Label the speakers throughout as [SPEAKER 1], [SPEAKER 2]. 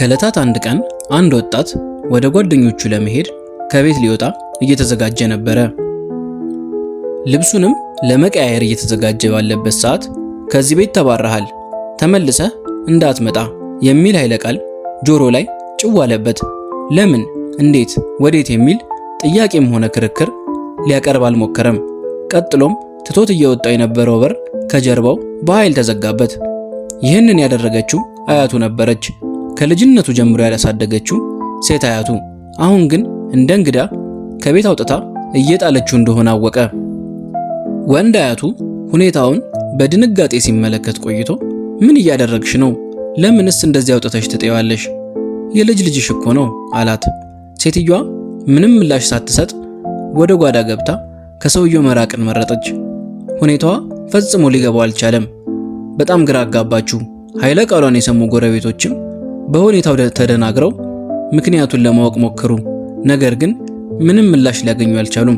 [SPEAKER 1] ከዕለታት አንድ ቀን አንድ ወጣት ወደ ጓደኞቹ ለመሄድ ከቤት ሊወጣ እየተዘጋጀ ነበረ። ልብሱንም ለመቀያየር እየተዘጋጀ ባለበት ሰዓት ከዚህ ቤት ተባረሃል፣ ተመልሰህ እንዳትመጣ የሚል ኃይለ ቃል ጆሮ ላይ ጭው አለበት። ለምን፣ እንዴት፣ ወዴት የሚል ጥያቄም ሆነ ክርክር ሊያቀርብ አልሞከረም። ቀጥሎም ትቶት እየወጣው የነበረው በር ከጀርባው በኃይል ተዘጋበት። ይህንን ያደረገችው አያቱ ነበረች። ከልጅነቱ ጀምሮ ያላሳደገችው ሴት አያቱ አሁን ግን እንደ እንግዳ ከቤት አውጥታ እየጣለችው እንደሆነ አወቀ። ወንድ አያቱ ሁኔታውን በድንጋጤ ሲመለከት ቆይቶ ምን እያደረግሽ ነው? ለምንስ እንደዚህ አውጥተሽ ትጠይዋለሽ? የልጅ ልጅሽ እኮ ነው አላት። ሴትዮዋ ምንም ምላሽ ሳትሰጥ ወደ ጓዳ ገብታ ከሰውየው መራቅን መረጠች። ሁኔታዋ ፈጽሞ ሊገባው አልቻለም። በጣም ግራ አጋባችው። ኃይለ ቃሏን የሰሙ ጎረቤቶችም በሁኔታው ተደናግረው ምክንያቱን ለማወቅ ሞከሩ። ነገር ግን ምንም ምላሽ ሊያገኙ አልቻሉም።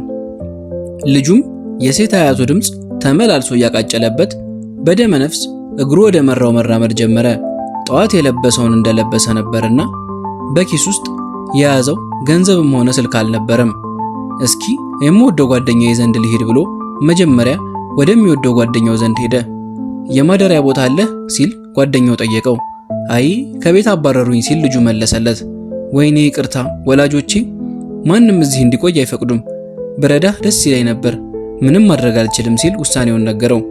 [SPEAKER 1] ልጁም የሴት አያቱ ድምፅ ተመላልሶ እያቃጨለበት በደመ ነፍስ እግሩ ወደ መራው መራመድ ጀመረ። ጠዋት የለበሰውን እንደለበሰ ነበርና በኪስ ውስጥ የያዘው ገንዘብም ሆነ ስልክ አልነበረም። እስኪ የምወደው ጓደኛዬ ዘንድ ልሄድ ብሎ መጀመሪያ ወደሚወደው ጓደኛው ዘንድ ሄደ። የማደሪያ ቦታ አለህ ሲል ጓደኛው ጠየቀው። አይ ከቤት አባረሩኝ ሲል ልጁ መለሰለት። ወይኔ ይቅርታ፣ ወላጆቼ ማንም እዚህ እንዲቆይ አይፈቅዱም። ብረዳህ ደስ ይለኝ ነበር፣ ምንም ማድረግ አልችልም ሲል ውሳኔውን ነገረው።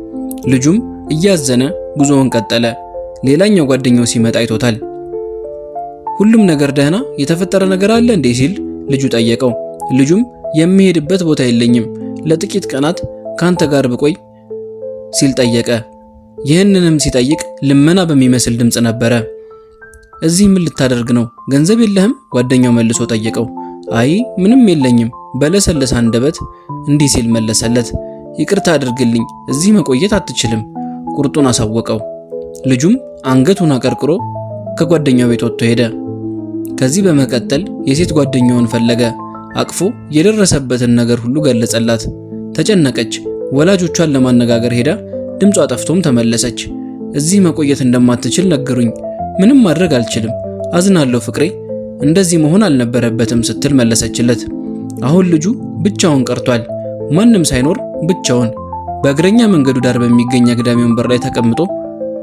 [SPEAKER 1] ልጁም እያዘነ ጉዞውን ቀጠለ። ሌላኛው ጓደኛው ሲመጣ አይቶታል። ሁሉም ነገር ደህና፣ የተፈጠረ ነገር አለ እንዴ ሲል ልጁ ጠየቀው። ልጁም የሚሄድበት ቦታ የለኝም፣ ለጥቂት ቀናት ካንተ ጋር ብቆይ ሲል ጠየቀ። ይህንንም ሲጠይቅ ልመና በሚመስል ድምፅ ነበረ። እዚህ ምን ልታደርግ ነው? ገንዘብ የለህም? ጓደኛው መልሶ ጠየቀው። አይ ምንም የለኝም በለሰለሰ አንደበት እንዲህ ሲል መለሰለት። ይቅርታ አድርግልኝ፣ እዚህ መቆየት አትችልም፣ ቁርጡን አሳወቀው። ልጁም አንገቱን አቀርቅሮ ከጓደኛው ቤት ወጥቶ ሄደ። ከዚህ በመቀጠል የሴት ጓደኛውን ፈለገ። አቅፎ የደረሰበትን ነገር ሁሉ ገለጸላት። ተጨነቀች። ወላጆቿን ለማነጋገር ሄዳ ድምጿ ጠፍቶም ተመለሰች። እዚህ መቆየት እንደማትችል ነገሩኝ፣ ምንም ማድረግ አልችልም፣ አዝናለሁ ፍቅሬ፣ እንደዚህ መሆን አልነበረበትም ስትል መለሰችለት። አሁን ልጁ ብቻውን ቀርቷል። ማንም ሳይኖር ብቻውን በእግረኛ መንገዱ ዳር በሚገኝ አግዳሚ ወንበር ላይ ተቀምጦ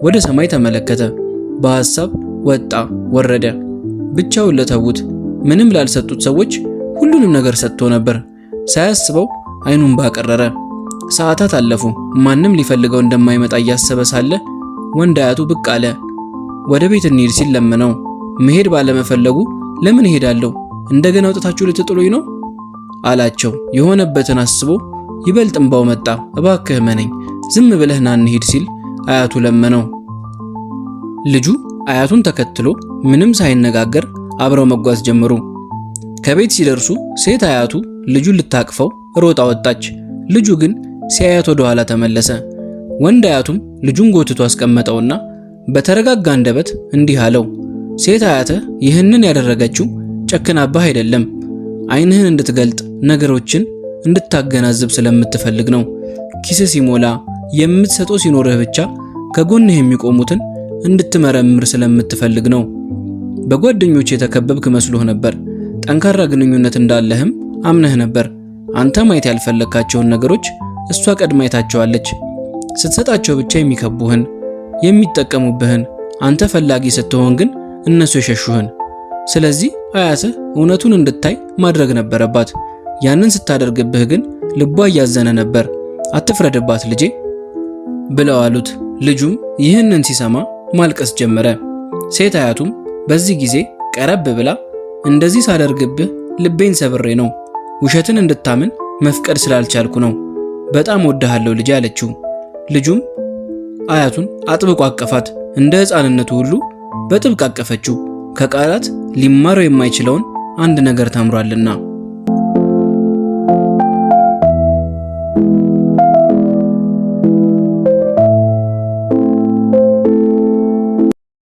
[SPEAKER 1] ወደ ሰማይ ተመለከተ። በሐሳብ ወጣ ወረደ። ብቻውን ለተዉት ምንም ላልሰጡት ሰዎች ሁሉንም ነገር ሰጥቶ ነበር። ሳያስበው አይኑን ባቀረረ። ሰዓታት አለፉ። ማንም ሊፈልገው እንደማይመጣ እያሰበ ሳለ ወንድ አያቱ ብቅ አለ። ወደ ቤት እንሂድ ሲል ለመነው። መሄድ ባለመፈለጉ ለምን እሄዳለሁ? እንደገና አውጥታችሁ ልትጥሉኝ ነው አላቸው። የሆነበትን አስቦ ይበልጥ እንባው መጣ። እባክህ መነኝ፣ ዝም ብለህ ና እንሂድ ሲል አያቱ ለመነው። ልጁ አያቱን ተከትሎ ምንም ሳይነጋገር አብረው መጓዝ ጀመሩ። ከቤት ሲደርሱ ሴት አያቱ ልጁን ልታቅፈው ሮጣ ወጣች። ልጁ ግን ሲያያት ወደ ኋላ ተመለሰ። ወንድ አያቱም ልጁን ጎትቶ አስቀመጠውና በተረጋጋ አንደበት እንዲህ አለው። ሴት አያትህ ይህንን ያደረገችው ጨክናባህ አይደለም፣ ዓይንህን እንድትገልጥ ነገሮችን እንድታገናዝብ ስለምትፈልግ ነው። ኪስህ ሲሞላ የምትሰጠው ሲኖርህ ብቻ ከጎንህ የሚቆሙትን እንድትመረምር ስለምትፈልግ ነው። በጓደኞች የተከበብክ መስሎህ ነበር። ጠንካራ ግንኙነት እንዳለህም አምነህ ነበር። አንተ ማየት ያልፈለካቸውን ነገሮች እሷ ቀድማ አይታቸዋለች። ስትሰጣቸው ብቻ የሚከቡህን የሚጠቀሙብህን፣ አንተ ፈላጊ ስትሆን ግን እነሱ የሸሹህን። ስለዚህ አያትህ እውነቱን እንድታይ ማድረግ ነበረባት። ያንን ስታደርግብህ ግን ልቧ እያዘነ ነበር። አትፍረድባት ልጄ ብለው አሉት። ልጁም ይህንን ሲሰማ ማልቀስ ጀመረ። ሴት አያቱም በዚህ ጊዜ ቀረብ ብላ እንደዚህ ሳደርግብህ ልቤን ሰብሬ ነው፣ ውሸትን እንድታምን መፍቀድ ስላልቻልኩ ነው፣ በጣም ወድሃለሁ ልጄ አለችው። ልጁም አያቱን አጥብቆ አቀፋት። እንደ ሕፃንነቱ ሁሉ በጥብቅ አቀፈችው። ከቃላት ሊማረው የማይችለውን አንድ ነገር ተምሯልና።